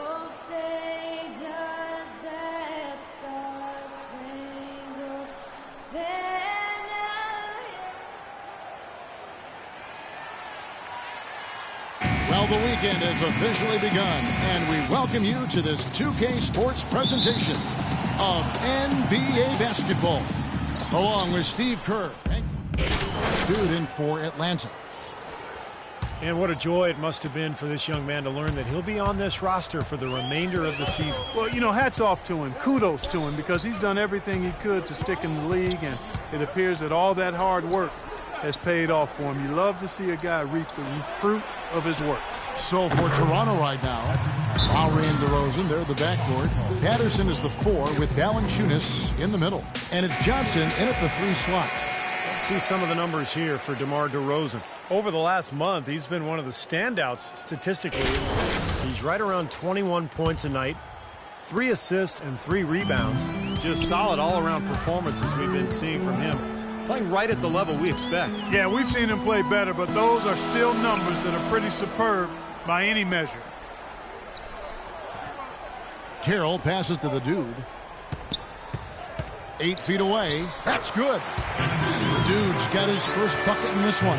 Oh, say does that star-spangled banner yet? Well, the weekend has officially begun, and we welcome you to this 2K Sports presentation of NBA basketball, along with Steve Kerr, student for Atlanta. And what a joy it must have been for this young man to learn that he'll be on this roster for the remainder of the season. Well, you know, hats off to him. Kudos to him because he's done everything he could to stick in the league, and it appears that all that hard work has paid off for him. You love to see a guy reap the fruit of his work. So for Toronto right now, Lowry and DeRozan, they're the backcourt. Patterson is the 4 with Valanciunas in the middle. And it's Johnson in at the 3 slot. Let's see some of the numbers here for DeMar DeRozan. Over the last month, he's been one of the standouts statistically. He's right around 21 points a night, 3 assists and 3 rebounds. Just solid all-around performances we've been seeing from him. Playing right at the level we expect. Yeah, we've seen him play better, but those are still numbers that are pretty superb by any measure. Carroll passes to the dude. 8 feet away. That's good. The dude's got his first bucket in this one.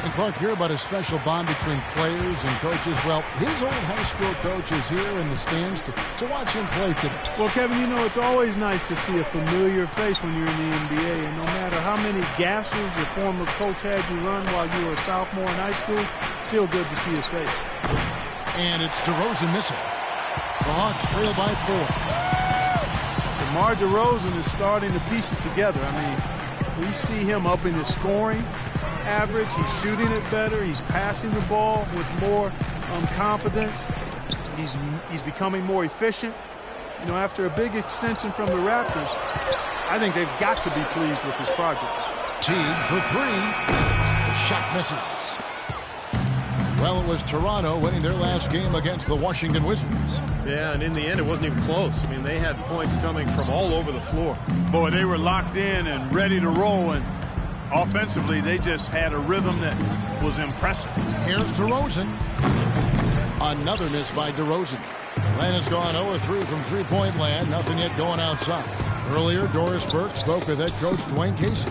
And Clark, hear about a special bond between players and coaches. Well, his old high school coach is here in the stands to watch him play today. Well, Kevin, you know, it's always nice to see a familiar face when you're in the NBA. And no matter how many gassers your former coach had you run while you were a sophomore in high school, still good to see his face. And it's DeRozan missing. The Hawks trail by 4. DeMar DeRozan is starting to piece it together. I mean, we see him upping his scoring average. He's shooting it better. He's passing the ball with more confidence. He's becoming more efficient. You know, after a big extension from the Raptors, I think they've got to be pleased with his progress. Teague for 3. The shot misses. Well, it was Toronto winning their last game against the Washington Wizards. Yeah, and in the end, it wasn't even close. I mean, they had points coming from all over the floor. Boy, they were locked in and ready to roll, and offensively, they just had a rhythm that was impressive. Here's DeRozan. Another miss by DeRozan. Atlanta's gone 0-3 from three-point land. Nothing yet going outside. Earlier, Doris Burke spoke with head coach Dwayne Casey.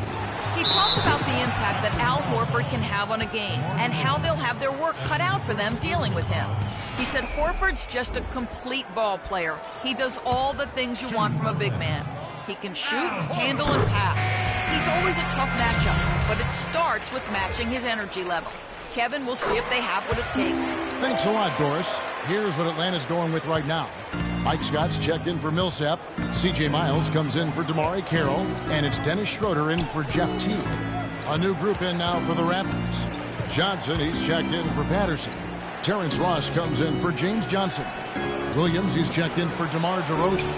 He talked about the impact that Al Horford can have on a game and how they'll have their work cut out for them dealing with him. He said Horford's just a complete ball player. He does all the things you want from a big man. He can shoot, handle, and pass. He's always a tough matchup, but it starts with matching his energy level. Kevin, we'll see if they have what it takes. Thanks a lot, Doris. Here's what Atlanta's going with right now. Mike Scott's checked in for Millsap. C.J. Miles comes in for DeMar Carroll. And it's Dennis Schroeder in for Jeff Teague. A new group in now for the Raptors. Johnson, he's checked in for Patterson. Terrence Ross comes in for James Johnson. Williams, he's checked in for DeMar DeRozan.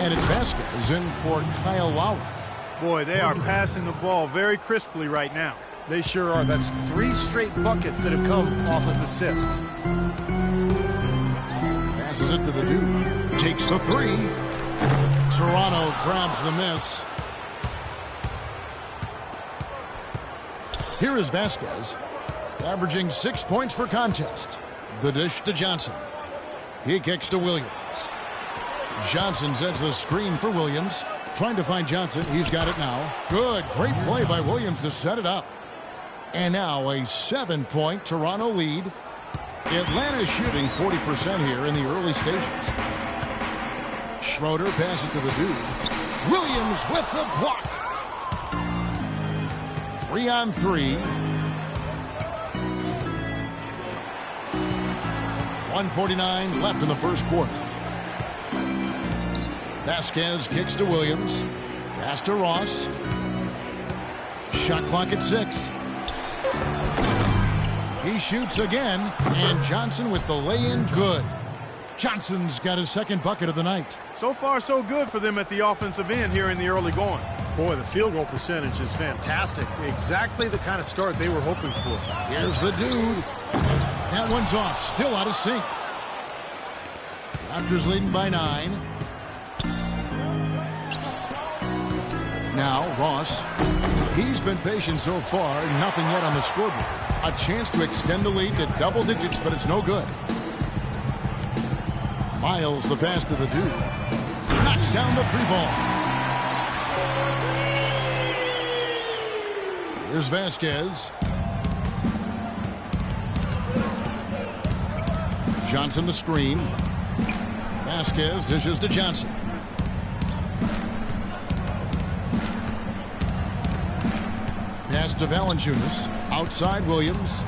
And it's Vasquez in for Kyle Lowry. Boy, they are passing the ball very crisply right now. They sure are. That's 3 straight buckets that have come off of assists. Passes it to the dude. Takes the 3. Toronto grabs the miss. Here is Vasquez, averaging 6 points per contest. The dish to Johnson. He kicks to Williams. Johnson sets the screen for Williams. Trying to find Johnson. He's got it now. Good. Great play by Williams to set it up. And now a 7-point Toronto lead. Atlanta shooting 40% here in the early stages. Schroeder passes it to the dude. Williams with the block. 3-on-3. 1:49 left in the first quarter. Vasquez kicks to Williams. Pass to Ross. Shot clock at 6. He shoots again, and Johnson with the lay-in good. Johnson's got his second bucket of the night. So far, so good for them at the offensive end here in the early going. Boy, the field goal percentage is fantastic. Exactly the kind of start they were hoping for. Here's the dude. That one's off. Still out of sync. Raptors leading by 9. Now, Ross. He's been patient so far. Nothing yet on the scoreboard. A chance to extend the lead to double digits, but it's no good. Miles, the pass to the dude. Knocks down the 3 ball. Here's Vasquez. Johnson the screen. Vasquez dishes to Johnson. Pass to Valanciunas. Outside Williams.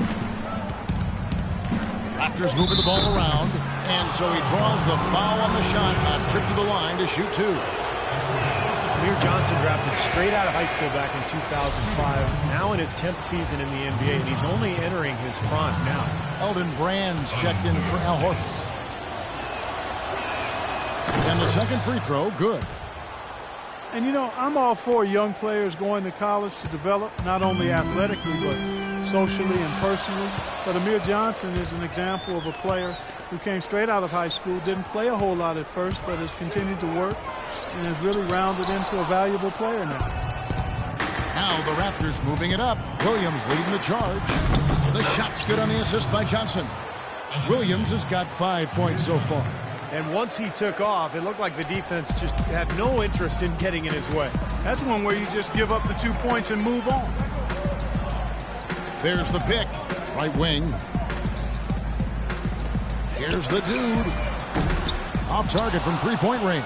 Raptors moving the ball around. And so he draws the foul on the shot. A trip to the line to shoot 2. Amir Johnson drafted straight out of high school back in 2005. Now in his 10th season in the NBA. And he's only entering his prime now. Elton Brand's checked in for Al Horford. And the second free throw, good. And, you know, I'm all for young players going to college to develop, not only athletically, but socially and personally. But Amir Johnson is an example of a player who came straight out of high school, didn't play a whole lot at first, but has continued to work and has really rounded into a valuable player now. Now the Raptors moving it up. Williams leading the charge. The shot's good on the assist by Johnson. Williams has got 5 points so far. And once he took off, it looked like the defense just had no interest in getting in his way. That's one where you just give up the 2 points and move on. There's the pick. Right wing. Here's the dude. Off target from 3-point range.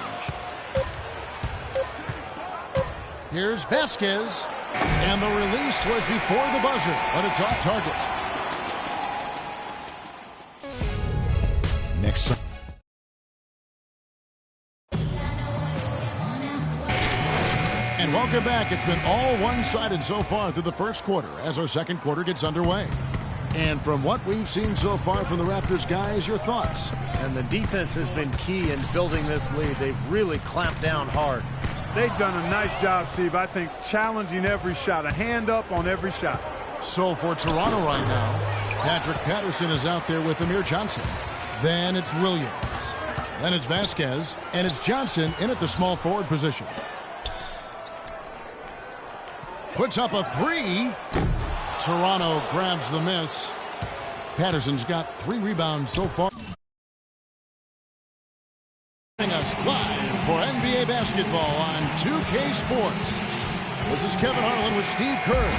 Here's Vasquez. And the release was before the buzzer, but it's off target. Next. And welcome back. It's been all one-sided so far through the first quarter as our second quarter gets underway. And from what we've seen so far from the Raptors, guys, your thoughts? And the defense has been key in building this lead. They've really clamped down hard. They've done a nice job, Steve. I think challenging every shot, a hand up on every shot. So for Toronto right now, Patrick Patterson is out there with Amir Johnson. Then it's Williams. Then it's Vasquez. And it's Johnson in at the small forward position. Puts up a 3. Toronto grabs the miss. Patterson's got 3 rebounds so far. Us live for NBA basketball on 2K Sports. This is Kevin Harlan with Steve Kerr,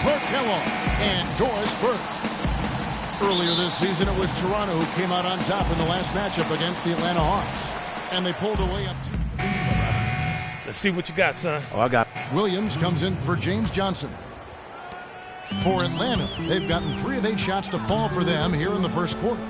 Clark Kellogg, and Doris Burke. Earlier this season, it was Toronto who came out on top in the last matchup against the Atlanta Hawks. And they pulled away up 2. Let's see what you got, son. Oh, I got. Williams comes in for James Johnson. For Atlanta, they've gotten 3 of 8 shots to fall for them here in the first quarter.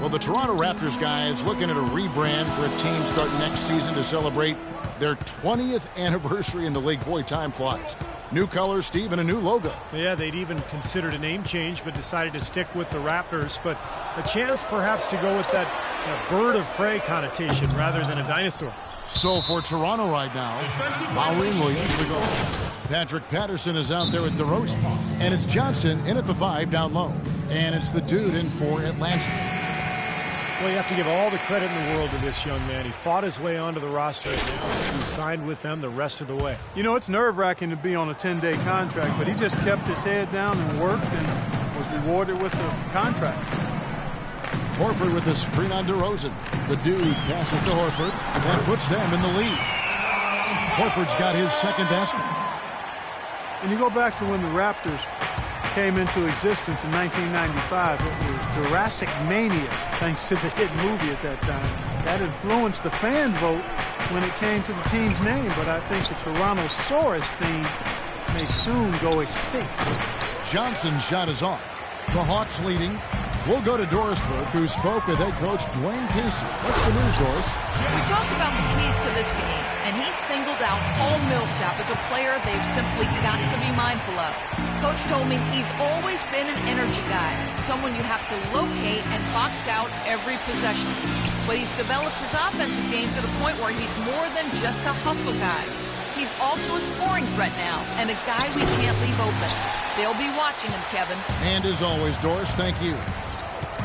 Well, the Toronto Raptors guys looking at a rebrand for a team starting next season to celebrate their 20th anniversary in the league. Boy, time flies. New colors, Steve, and a new logo. Yeah, they'd even considered a name change, but decided to stick with the Raptors. But a chance perhaps to go with that bird of prey connotation rather than a dinosaur. So for Toronto right now, Lowry and Williams the goal. Patrick Patterson is out there at DeRozan. And it's Johnson in at the 5 down low. And it's the dude in for Atlanta. Well, you have to give all the credit in the world to this young man. He fought his way onto the roster. He signed with them the rest of the way. You know, it's nerve-wracking to be on a 10-day contract, but he just kept his head down and worked and was rewarded with a contract. Horford with the screen on DeRozan. The dude passes to Horford and puts them in the lead. Horford's got his second basket. And you go back to when the Raptors came into existence in 1995. It was Jurassic Mania, thanks to the hit movie at that time. That influenced the fan vote when it came to the team's name, but I think the Torontosaurus theme may soon go extinct. Johnson's shot is off. The Hawks leading. We'll go to Dorisburg, who spoke with head coach Dwayne Casey. What's the news, Doris? We talked about the keys to this game, and he singled out Paul Millsap as a player they've simply got to be mindful of. Coach told me he's always been an energy guy, someone you have to locate and box out every possession. But he's developed his offensive game to the point where he's more than just a hustle guy. He's also a scoring threat now, and a guy we can't leave open. They'll be watching him, Kevin. And as always, Doris, thank you.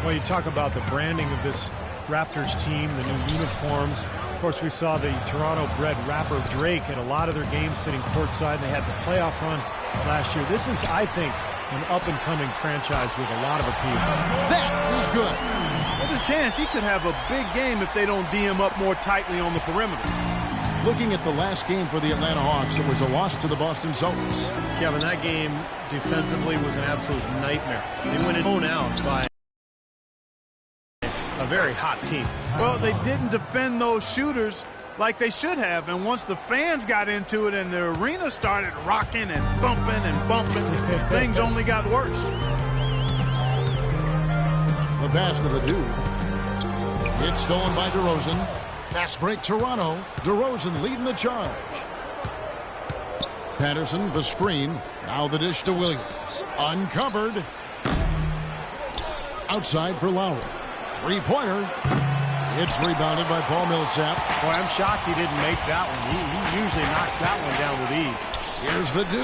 Well, you talk about the branding of this Raptors team, the new uniforms. Of course, we saw the Toronto-bred rapper Drake at a lot of their games sitting courtside. They had the playoff run last year. This is, I think, an up-and-coming franchise with a lot of appeal. That is good. There's a chance he could have a big game if they don't D him up more tightly on the perimeter. Looking at the last game for the Atlanta Hawks, it was a loss to the Boston Celtics. Kevin, that game defensively was an absolute nightmare. They went blown out by a very hot team. Well, they didn't defend those shooters like they should have, and once the fans got into it and the arena started rocking and thumping and bumping, things only got worse. The pass to the dude. It's stolen by DeRozan. Fast break Toronto. DeRozan leading the charge. Patterson, the screen. Now the dish to Williams. Uncovered. Outside for Lowry. Three-pointer. It's rebounded by Paul Millsap. Boy, I'm shocked he didn't make that one. He usually knocks that one down with ease. Here's the dude.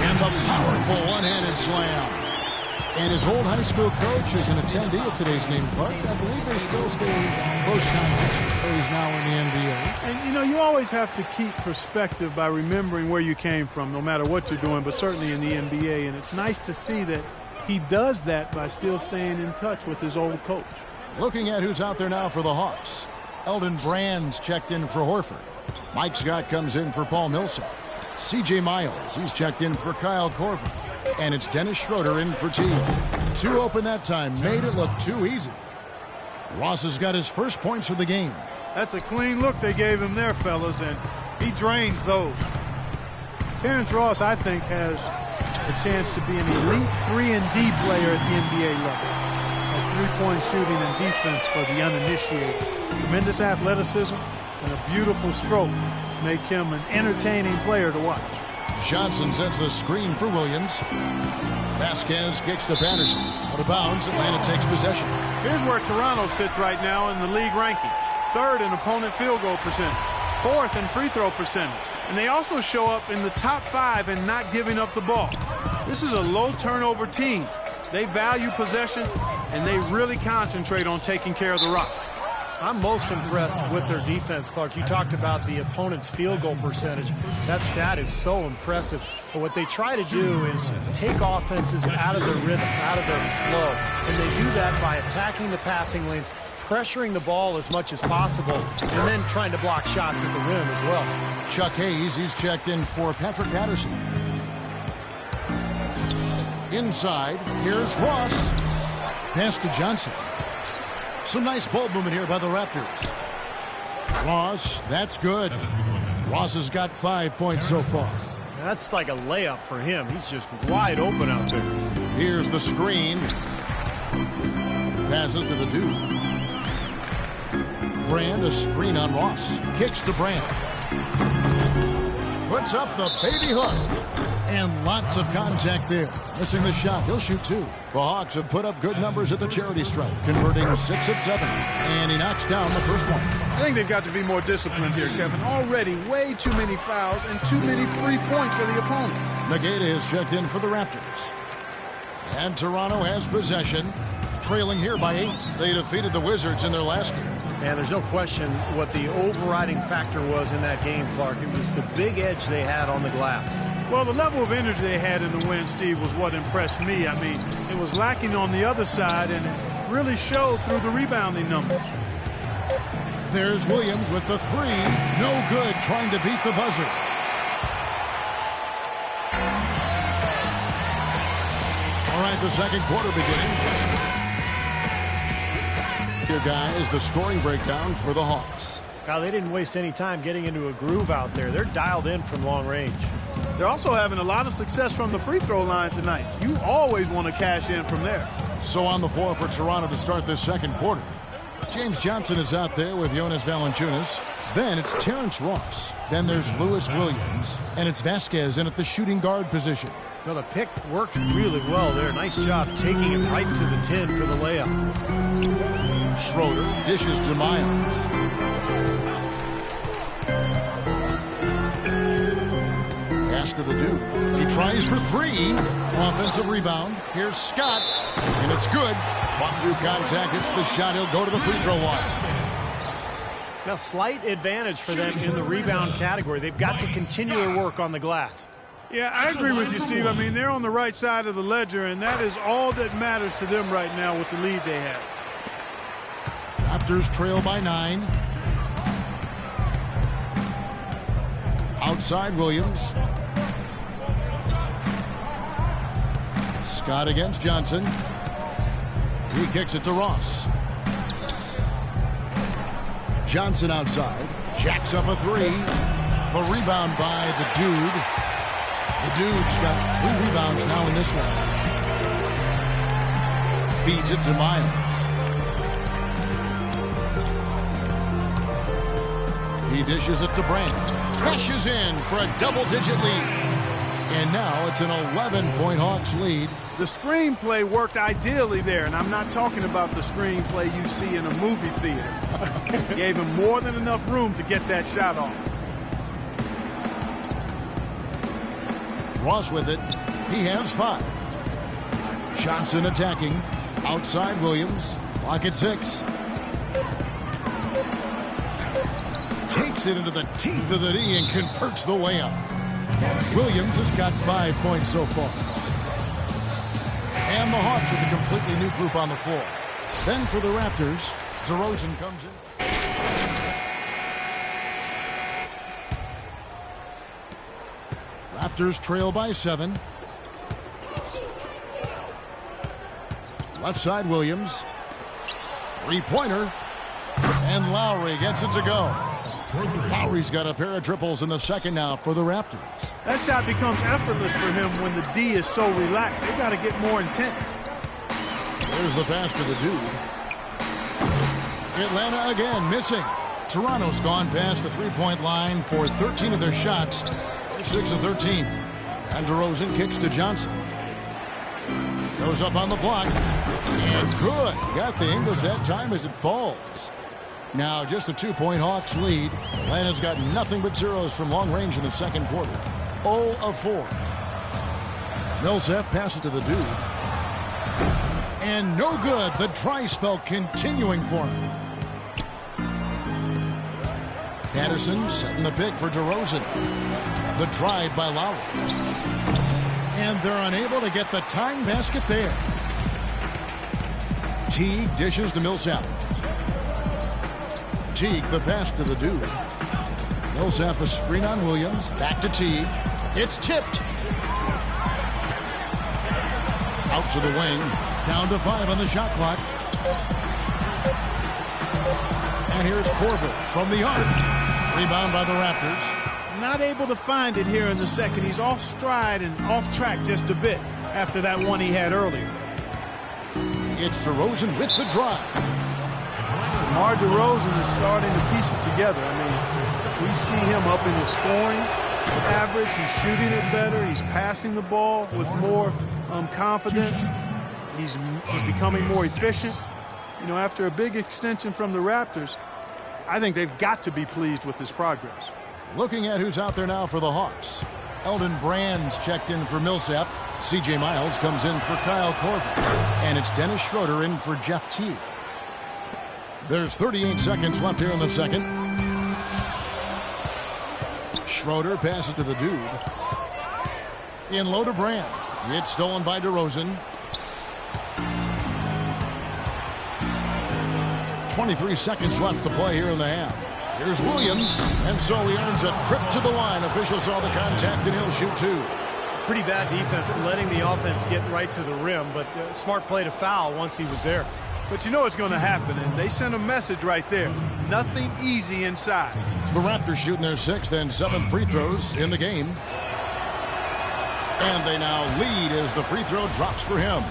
And the powerful one-handed slam. And his old high school coach is an attendee at today's game, Clark. I believe they still stay close contact. He's now in the NBA. And, you know, you always have to keep perspective by remembering where you came from, no matter what you're doing, but certainly in the NBA. And it's nice to see that he does that by still staying in touch with his old coach. Looking at who's out there now for the Hawks. Elton Brand's checked in for Horford. Mike Scott comes in for Paul Millsap. C.J. Miles, he's checked in for Kyle Korver. And it's Dennis Schroeder in for Teague. Two open that time, made it look too easy. Ross has got his first points of the game. That's a clean look they gave him there, fellas, and he drains those. Terrence Ross, I think, has a chance to be an elite 3-and-D player at the NBA level. Has three-point shooting and defense for the uninitiated. Tremendous athleticism and a beautiful stroke make him an entertaining player to watch. Johnson sets the screen for Williams. Vasquez kicks to Patterson. Out of bounds, Atlanta takes possession. Here's where Toronto sits right now in the league rankings. Third in opponent field goal percentage. Fourth in free throw percentage. And they also show up in the top 5 in not giving up the ball. This is a low turnover team. They value possessions, and they really concentrate on taking care of the rock. I'm most impressed with their defense, Clark. You talked about the opponent's field goal percentage. That stat is so impressive. But what they try to do is take offenses out of their rhythm, out of their flow. And they do that by attacking the passing lanes, pressuring the ball as much as possible, and then trying to block shots at the rim as well. Chuck Hayes, he's checked in for Patrick Patterson. Inside, here's Ross. Pass to Johnson. Some nice ball movement here by the Raptors. Ross, that's good. Ross has got 5 points so far. That's like a layup for him. He's just wide open out there. Here's the screen. Passes to the dude. Brand, a screen on Ross. Kicks to Brand. Puts up the baby hook. And lots of contact there. Missing the shot. He'll shoot 2. The Hawks have put up good numbers at the charity stripe, converting 6 of 7. And he knocks down the first one. I think they've got to be more disciplined here, Kevin. Already way too many fouls and too many free points for the opponent. Negata has checked in for the Raptors. And Toronto has possession, trailing here by 8. They defeated the Wizards in their last game. And there's no question what the overriding factor was in that game, Clark. It was the big edge they had on the glass. Well, the level of energy they had in the win, Steve, was what impressed me. I mean, it was lacking on the other side, and it really showed through the rebounding numbers. There's Williams with the 3. No good, trying to beat the buzzer. All right, the second quarter beginning. Here, guys, the scoring breakdown for the Hawks. Now, they didn't waste any time getting into a groove out there. They're dialed in from long range. They're also having a lot of success from the free throw line tonight. You always want to cash in from there. So on the floor for Toronto to start this second quarter. James Johnson is out there with Jonas Valanciunas. Then it's Terrence Ross. Then there's Lewis Williams. And it's Vasquez in at the shooting guard position. Now the pick worked really well there. Nice job taking it right to the 10 for the layup. Schroeder dishes to Miles. Pass to the dude. He tries for three. Offensive rebound. Here's Scott. And it's good. Fought through contact. It's the shot. He'll go to the free throw line. Now slight advantage for them in the rebound category. They've got to continue their work on the glass. Yeah, I agree with you, Steve. I mean, they're on the right side of the ledger, and that is all that matters to them right now with the lead they have. Raptors trail by 9. Outside Williams. Scott against Johnson. He kicks it to Ross. Johnson outside. Jacks up a three. The rebound by the dude. The dude's got 3 rebounds now in this one. Feeds it to Miles. He dishes it to Brand. Crashes in for a double-digit lead. And now it's an 11-point Hawks lead. The screenplay worked ideally there, and I'm not talking about the screenplay you see in a movie theater. Gave him more than enough room to get that shot off. Ross with it. He has 5. Johnson attacking. Outside Williams. Clock at 6. Takes it into the teeth of the D and converts the way up. Williams has got 5 points so far. And the Hawks with a completely new group on the floor. Then for the Raptors, DeRozan comes in. Raptors trail by 7. Left side Williams. 3-pointer. And Lowry gets it to go. Lowry's got a pair of triples in the second now for the Raptors. That shot becomes effortless for him when the D is so relaxed. They got to get more intense. There's the pass to the dude. Atlanta again missing. Toronto's gone past the three-point line for 13 of their shots. They're 6 of 13. And DeRozan kicks to Johnson. Goes up on the block. And good. Got the Ingles that time as it falls. Now just a 2-point Hawks lead. Atlanta's got nothing but zeros from long range in the second quarter. 0 of 4. Millsap passes to the dude. And no good. The try spell continuing for him. Patterson setting the pick for DeRozan. The drive by Lowry. And they're unable to get the tying basket there. Teague dishes to Millsap. Teague, the pass to the dude. Millsap a screen on Williams. Back to Teague. It's tipped. Out to the wing. Down to 5 on the shot clock. And here's Korver from the arc. Rebound by the Raptors. Not able to find it here in the second. He's off stride and off track just a bit after that one he had earlier. It's DeRozan with the drive. DeMar DeRozan is starting to piece it together. I mean, we see him up in the scoring average. He's shooting it better. He's passing the ball with more confidence. He's becoming more efficient. You know, after a big extension from the Raptors, I think they've got to be pleased with his progress. Looking at who's out there now for the Hawks. Elton Brand's checked in for Millsap. C.J. Miles comes in for Kyle Korver. And it's Dennis Schroeder in for Jeff Teague. There's 38 seconds left here in the second. Schroeder passes to the dude. In low to Brand. It's stolen by DeRozan. 23 seconds left to play here in the half. Here's Williams, and so he earns a trip to the line. Official saw the contact, and he'll shoot 2. Pretty bad defense, letting the offense get right to the rim, but smart play to foul once he was there. But you know it's going to happen, and they sent a message right there. Nothing easy inside. The Raptors shooting their 6th and 7th free throws in the game. And they now lead as the free throw drops for him.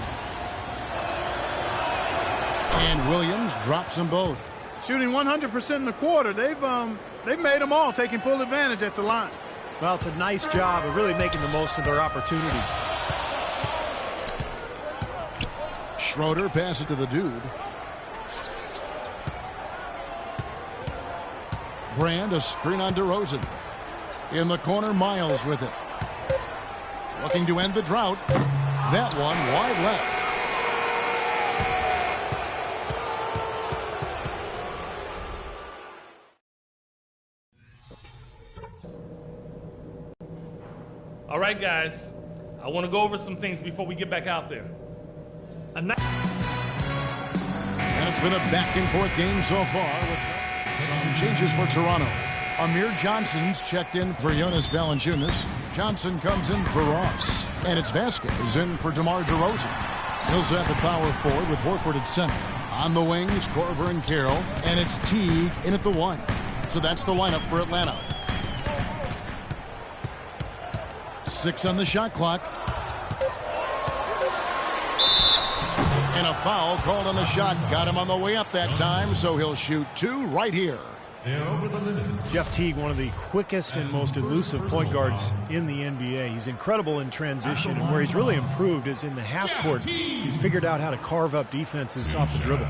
And Williams drops them both. Shooting 100% in the quarter. They've made them all, taking full advantage at the line. Well, it's a nice job of really making the most of their opportunities. Schroeder passes to the dude. Brand, a screen on DeRozan. In the corner, Miles with it. Looking to end the drought. That one wide left. All right, guys. I want to go over some things before we get back out there. And it's been a back-and-forth game so far with some changes for Toronto. Amir Johnson's checked in for Jonas Valanciunas. Johnson comes in for Ross. And it's Vasquez in for DeMar DeRozan. He'll set the power forward with Horford at center. On the wings, Korver and Carroll. And it's Teague in at the 1. So that's the lineup for Atlanta. 6 on the shot clock. And a foul called on the shot. Got him on the way up that time, so he'll shoot 2 right here. Jeff Teague, one of the quickest and most elusive point guards in the NBA. He's incredible in transition, and where he's really improved is in the half court. He's figured out how to carve up defenses off the dribble.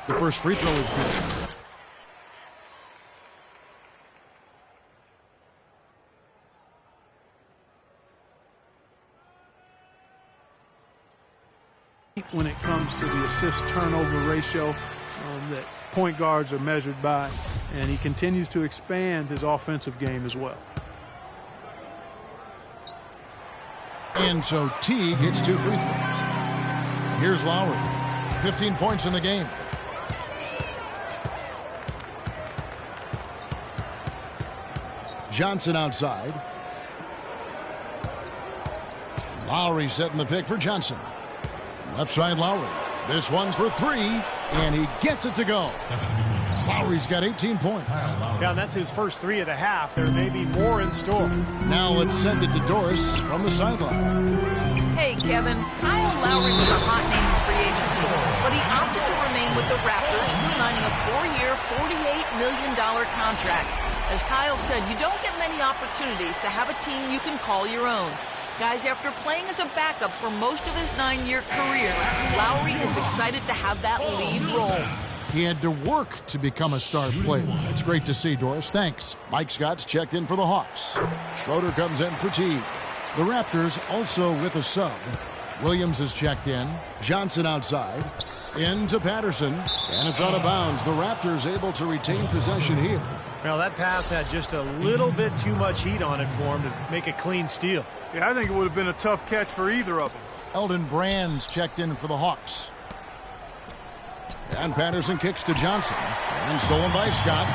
The first free throw is good. When it comes to the assist-turnover ratio that point guards are measured by, and he continues to expand his offensive game as well. And so Teague hits 2 free throws. Here's Lowry. 15 points in the game. Johnson outside. Lowry setting the pick for Johnson. Left side Lowry. This one for 3, and he gets it to go. Lowry's got 18 points. Yeah, and that's his first 3 of the half. There may be more in store. Now let's send it to Doris from the sideline. Hey, Kevin, Kyle Lowry was a hot name in free agency, but he opted to remain with the Raptors, signing a 4-year, $48 million contract. As Kyle said, you don't get many opportunities to have a team you can call your own. Guys, after playing as a backup for most of his 9-year career, Lowry is excited to have that lead role. He had to work to become a star player. It's great to see, Doris. Thanks. Mike Scott's checked in for the Hawks. Schroeder comes in for Teague. The Raptors also with a sub. Williams is checked in. Johnson outside. Into Patterson. And it's out of bounds. The Raptors able to retain possession here. Now, that pass had just a little bit too much heat on it for him to make a clean steal. Yeah, I think it would have been a tough catch for either of them. Elton Brand's checked in for the Hawks. And Patterson kicks to Johnson. And stolen by Scott.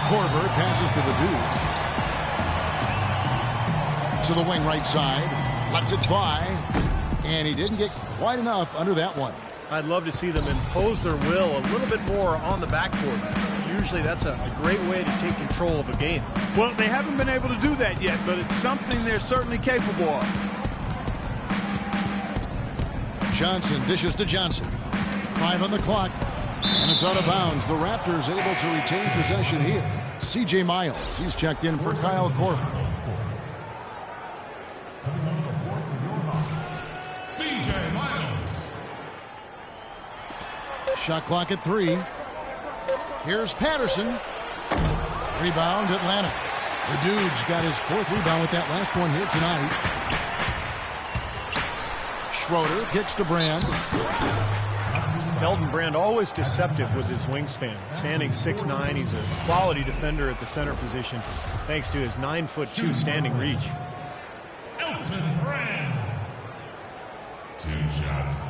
Korver passes to the dude. To the wing right side. Lets it fly. And he didn't get quite enough under that one. I'd love to see them impose their will a little bit more on the backcourt. Usually that's a great way to take control of a game. Well, they haven't been able to do that yet, but it's something they're certainly capable of. Johnson dishes to Johnson. 5 on the clock. And it's out of bounds. The Raptors able to retain possession here. C.J. Miles, he's checked in for Kyle Korver. C.J. Miles. Shot clock at 3. Here's Patterson. Rebound, Atlanta. The dude's got his 4th rebound with that last one here tonight. Schroeder kicks to Brand. Elton Brand, always deceptive with his wingspan. Standing 6'9", he's a quality defender at the center position, thanks to his 9'2" standing reach. Elton Brand. 2 shots.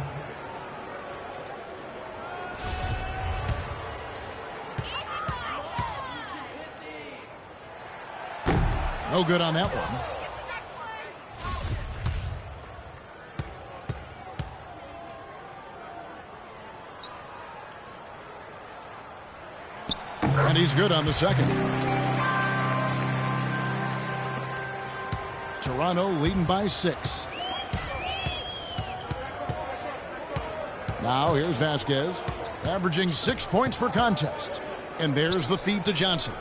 No good on that one. And he's good on the second. Toronto leading by 6. Now here's Vasquez, averaging 6 points per contest. And there's the feed to Johnson.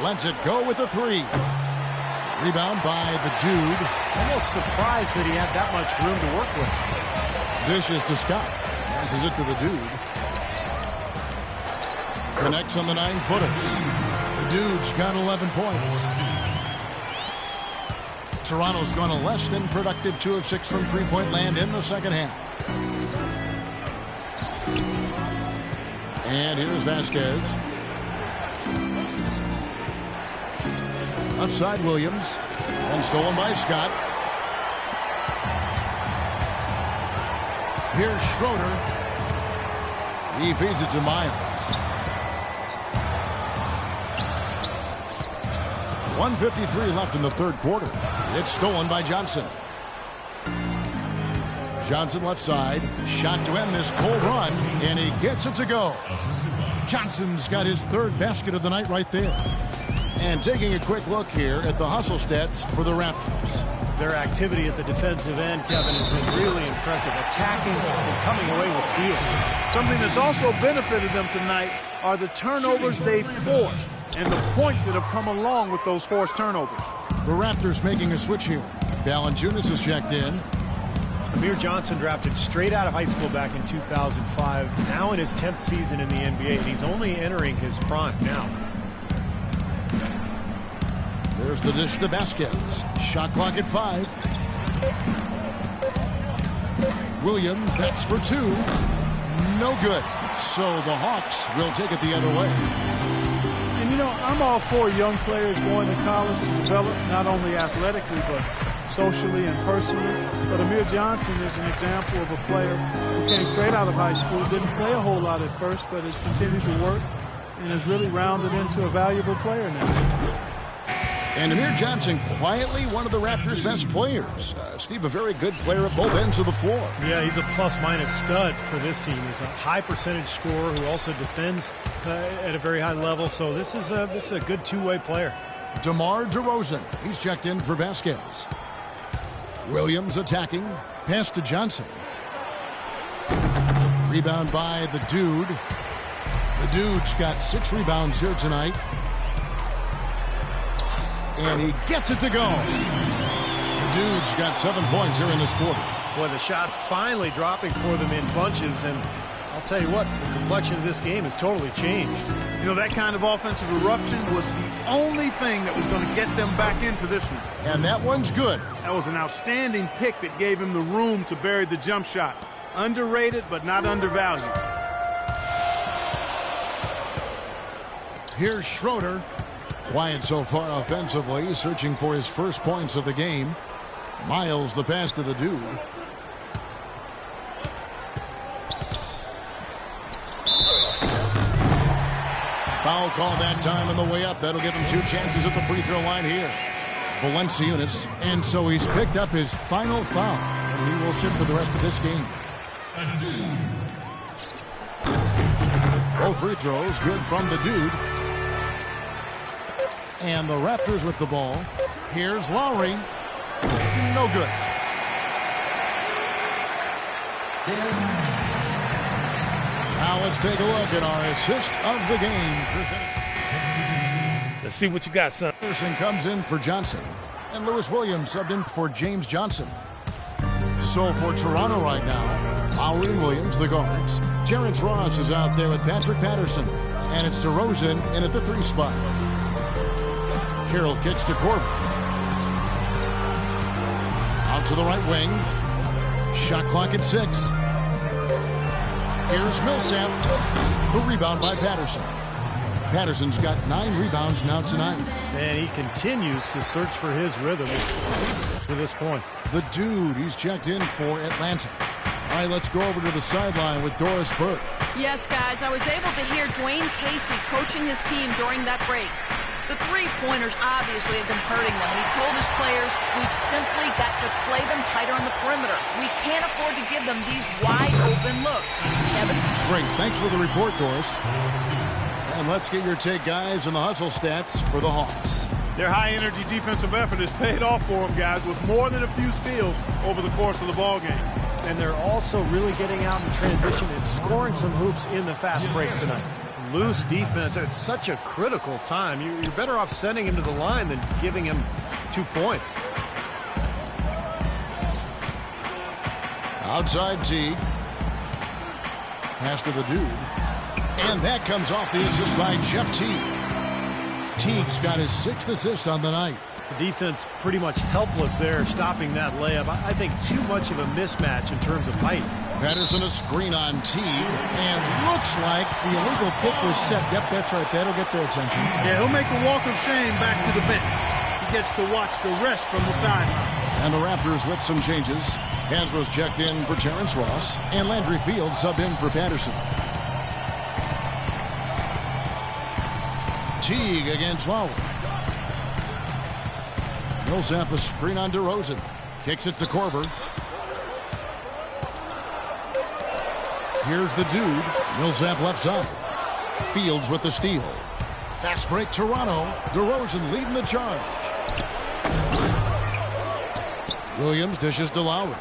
Lets it go with a 3. Rebound by the dude. Almost surprised that he had that much room to work with. Dishes to Scott. Passes it to the dude. Connects on the 9-footer. The dude's got 11 points. Toronto's gone a less than productive 2 of 6 from three-point land in the second half. And here's Vasquez. Outside Williams. And stolen by Scott. Here's Schroeder. He feeds it to Miles. 1:53 left in the third quarter. It's stolen by Johnson. Johnson left side. Shot to end this cold run, and he gets it to go. Johnson's got his third basket of the night right there. And taking a quick look here at the hustle stats for the Raptors. Their activity at the defensive end, Kevin, has been really impressive. Attacking and coming away with steals. Something that's also benefited them tonight are the turnovers they've forced and the points that have come along with those forced turnovers. The Raptors making a switch here. Valanciunas is checked in. Amir Johnson drafted straight out of high school back in 2005. Now in his 10th season in the NBA, and he's only entering his prime now. There's the dish to Vasquez. Shot clock at 5. Williams, that's for 2. No good. So the Hawks will take it the other way. And you know, I'm all for young players going to college to develop not only athletically but socially and personally. But Amir Johnson is an example of a player who came straight out of high school, didn't play a whole lot at first, but has continued to work and has really rounded into a valuable player now. And Amir Johnson, quietly one of the Raptors' best players. Steve, a very good player at both ends of the floor. Yeah, he's a plus-minus stud for this team. He's a high-percentage scorer who also defends at a very high level. So this is a good two-way player. DeMar DeRozan, he's checked in for Vasquez. Williams attacking. Pass to Johnson. Rebound by the dude. The dude's got 6 rebounds here tonight. And he gets it to go. The dude's got 7 points here in this quarter. Boy, the shots finally dropping for them in bunches. And I'll tell you what, the complexion of this game has totally changed. You know, that kind of offensive eruption was the only thing that was going to get them back into this one. And that one's good. That was an outstanding pick that gave him the room to bury the jump shot. Underrated, but not undervalued. Here's Schroeder. Quiet so far offensively, searching for his first points of the game. Miles the pass to the dude. Foul call that time on the way up. That'll give him 2 chances at the free throw line here. Valanciunas, and so he's picked up his final foul, and he will sit for the rest of this game. Both free throws good from the dude. And the Raptors with the ball. Here's Lowry. No good. Now let's take a look at our assist of the game. Let's see what you got, son. Anderson comes in for Johnson. And Lewis Williams subbed in for James Johnson. So for Toronto right now, Lowry and Williams, the guards. Terrence Ross is out there with Patrick Patterson. And it's DeRozan in at the 3 spot. Carroll kicks to Corbin. Out to the right wing. Shot clock at 6. Here's Millsap. The rebound by Patterson. Patterson's got 9 rebounds now tonight. And he continues to search for his rhythm to this point. The dude, he's checked in for Atlanta. All right, let's go over to the sideline with Doris Burke. Yes, guys, I was able to hear Dwayne Casey coaching his team during that break. The three-pointers obviously have been hurting them. He told his players, we've simply got to play them tighter on the perimeter. We can't afford to give them these wide-open looks. Kevin? Great. Thanks for the report, Doris. And let's get your take, guys, on the hustle stats for the Hawks. Their high-energy defensive effort has paid off for them, guys, with more than a few steals over the course of the ball game. And they're also really getting out in transition and scoring some hoops in the fast break tonight. Loose defense at such a critical time. You're better off sending him to the line than giving him 2 points. Outside Teague. Pass to the dude. And that comes off the assist by Jeff Teague. Teague's got his 6th assist on the night. The defense pretty much helpless there, stopping that layup. I think too much of a mismatch in terms of height. Patterson a screen on Teague. And looks like the illegal kick was set. Yep, that's right. That'll get their attention. Yeah, he'll make a walk of shame back to the bench. He gets to watch the rest from the sideline. And the Raptors with some changes. Hansbrough's checked in for Terrence Ross. And Landry Fields sub in for Patterson. Teague against Lowry. Millsap a screen on DeRozan. Kicks it to Korver. Here's the dude. Millsap left side. Fields with the steal. Fast break Toronto. DeRozan leading the charge. Williams dishes to Lowry.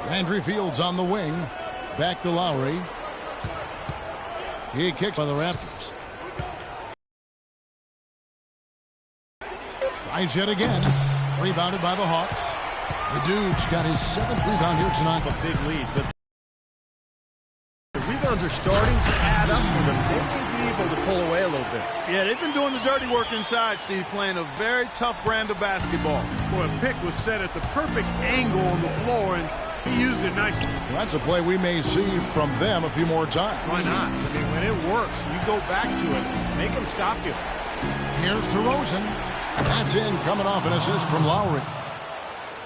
Landry Fields on the wing. Back to Lowry. He kicks by the Raptors. Tries yet again. Rebounded by the Hawks. The dude's got his 7th rebound here tonight. A big lead, but the rebounds are starting to add up for them. They may be able to pull away a little bit. Yeah, they've been doing the dirty work inside, Steve, playing a very tough brand of basketball. Boy, a pick was set at the perfect angle on the floor, and he used it nicely. Well, that's a play we may see from them a few more times. Why not? I mean, when it works, you go back to it. Make them stop you. Here's DeRozan. That's in, coming off an assist from Lowry.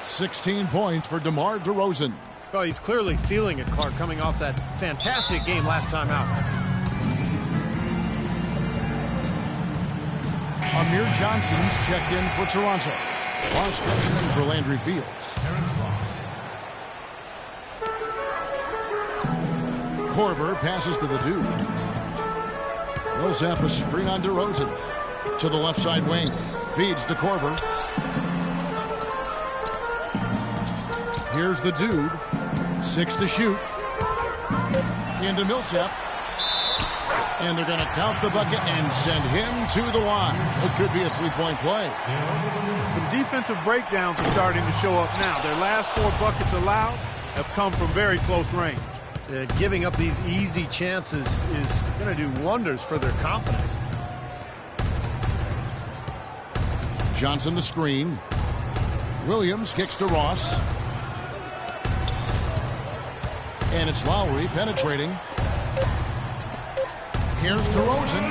16 points for DeMar DeRozan. Well, he's clearly feeling it, Clark, coming off that fantastic game last time out. Amir Johnson's checked in for Toronto. Ross checking in for Landry Fields. Terrence Ross. Korver passes to the dude. Millsap a screen on DeRozan. To the left side wing. Feeds to Korver. Here's the dude. 6 to shoot. Into Millsap. And they're going to count the bucket and send him to the line. It could be a 3-point play. Some defensive breakdowns are starting to show up now. Their last 4 buckets allowed have come from very close range. Giving up these easy chances is going to do wonders for their confidence. Johnson the screen. Williams kicks to Ross. And it's Lowry penetrating. Here's DeRozan.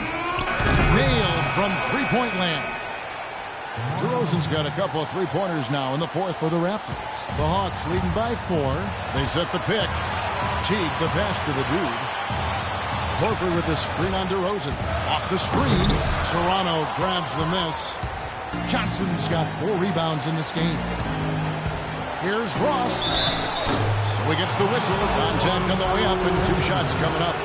Nailed from three-point land. DeRozan's got a couple of three-pointers now in the 4th for the Raptors. The Hawks leading by 4. They set the pick. Teague the pass to the dude. Horford with the screen on DeRozan. Off the screen. Toronto grabs the miss. Johnson's got 4 rebounds in this game. Here's Ross. So he gets the whistle. Contact on the way up and 2 shots coming up.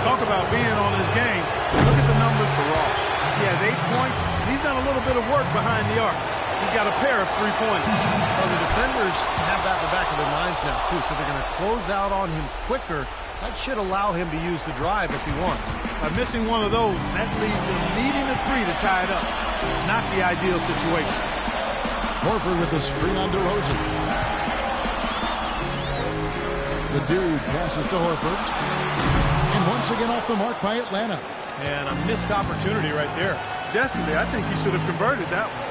Talk about being on his game. Look at the numbers for Ross. He has 8 points. He's done a little bit of work behind the arc. He's got a pair of 3-pointers. Well, the defenders have that in the back of their minds now, too, so they're going to close out on him quicker. That should allow him to use the drive if he wants. By missing one of those, that leaves them needing a 3 to tie it up. Not the ideal situation. Horford with the screen on DeRozan. The dude passes to Horford. And once again off the mark by Atlanta. And a missed opportunity right there. Definitely, I think he should have converted that one.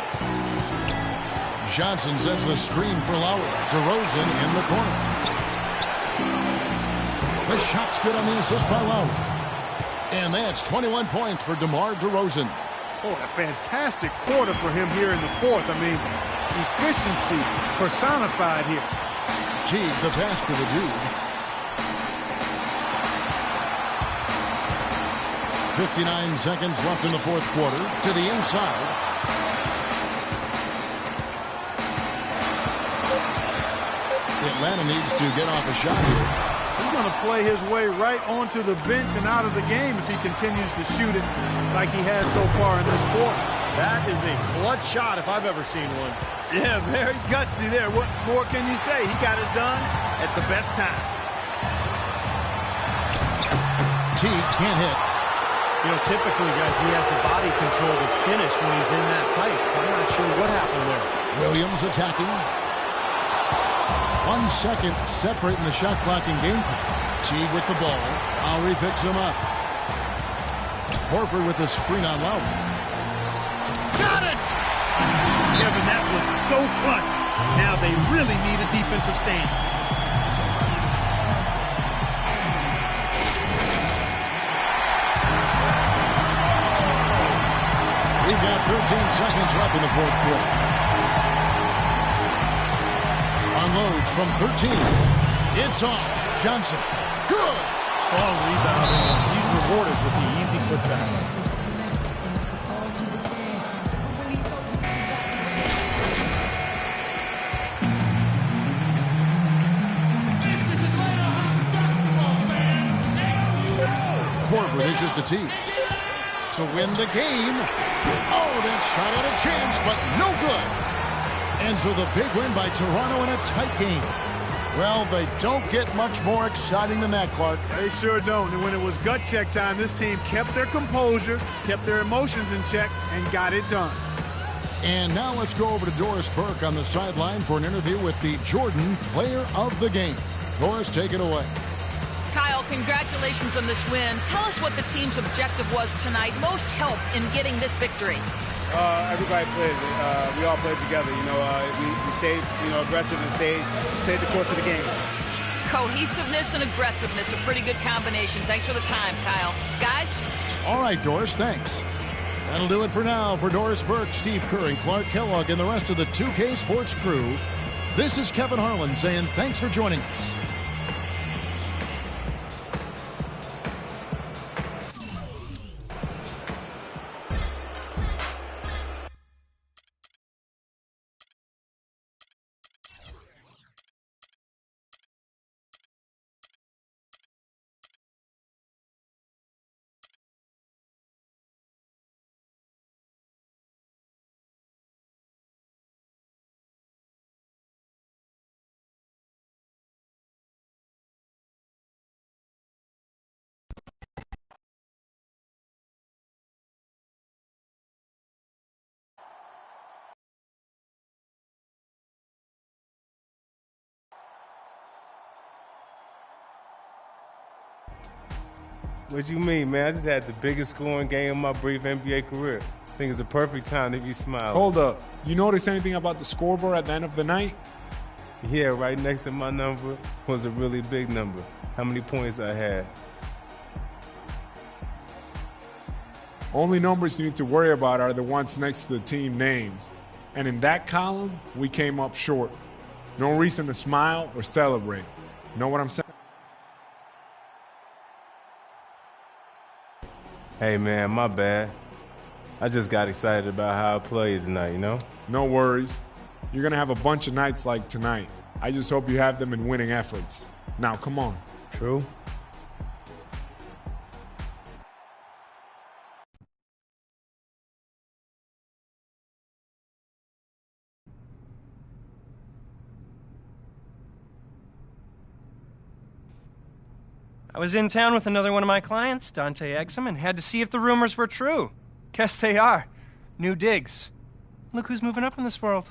Johnson sets the screen for Lowry. DeRozan in the corner. The shot's good on the assist by Lowry. And that's 21 points for DeMar DeRozan. Oh, a fantastic quarter for him here in the 4th. I mean, efficiency personified here. Teague the pass to the dude. 59 seconds left in the 4th quarter. To the inside. Atlanta needs to get off a shot here. going to play his way right onto the bench and out of the game if he continues to shoot it like he has so far in this quarter. That is a clutch shot if I've ever seen one. Yeah, very gutsy there. What more can you say? He got it done at the best time. Teague can't hit. You know, typically, guys, he has the body control to finish when he's in that tight. I'm not sure what happened there. Williams attacking. 1 second separating the shot clock and game clock. Teague with the ball. Lowry picks him up. Horford with the screen on Lowry. Got it! Kevin, that was so clutch. Now they really need a defensive stand. We've got 13 seconds left in the fourth quarter. Unloads from 13. It's off. Johnson. Good. Strong rebound. He's rewarded with the easy putback. Horford dishes to Teague. To win the game. Oh, that shot had a chance, but no good. And so the big win by Toronto in a tight game. Well, they don't get much more exciting than that, Clark. They sure don't. And when it was gut check time, this team kept their composure, kept their emotions in check, and got it done. And now let's go over to Doris Burke on the sideline for an interview with the Jordan Player of the Game. Doris, take it away. Kyle, congratulations on this win. Tell us what the team's objective was tonight, most helped in getting this victory. Everybody played. We all played together. You know, we stayed, aggressive and stayed the course of the game. Cohesiveness and aggressiveness, a pretty good combination. Thanks for the time, Kyle. Guys? All right, Doris, thanks. That'll do it for now. For Doris Burke, Steve Kerr, and Clark Kellogg, and the rest of the 2K Sports crew, this is Kevin Harlan saying thanks for joining us. What you mean, man? I just had the biggest scoring game of my brief NBA career. I think it's the perfect time to be smiling. Hold up. You notice anything about the scoreboard at the end of the night? Yeah, right next to my number was a really big number. How many points I had. Only numbers you need to worry about are the ones next to the team names. And in that column, we came up short. No reason to smile or celebrate. Know what I'm saying? Hey, man, my bad. I just got excited about how I played tonight, you know? No worries. You're going to have a bunch of nights like tonight. I just hope you have them in winning efforts. Now, come on. True. I was in town with another one of my clients, Dante Exum, and had to see if the rumors were true. Guess they are. New digs. Look who's moving up in this world.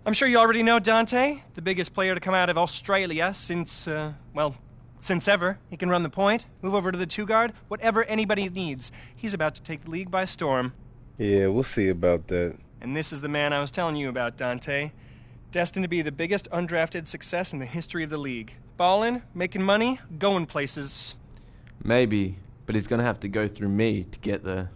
I'm sure you already know Dante, the biggest player to come out of Australia since ever. He can run the point, move over to the two-guard, whatever anybody needs. He's about to take the league by storm. Yeah, we'll see about that. And this is the man I was telling you about, Dante. Destined to be the biggest undrafted success in the history of the league. Ballin', making money, going places. Maybe, but he's going to have to go through me to get there.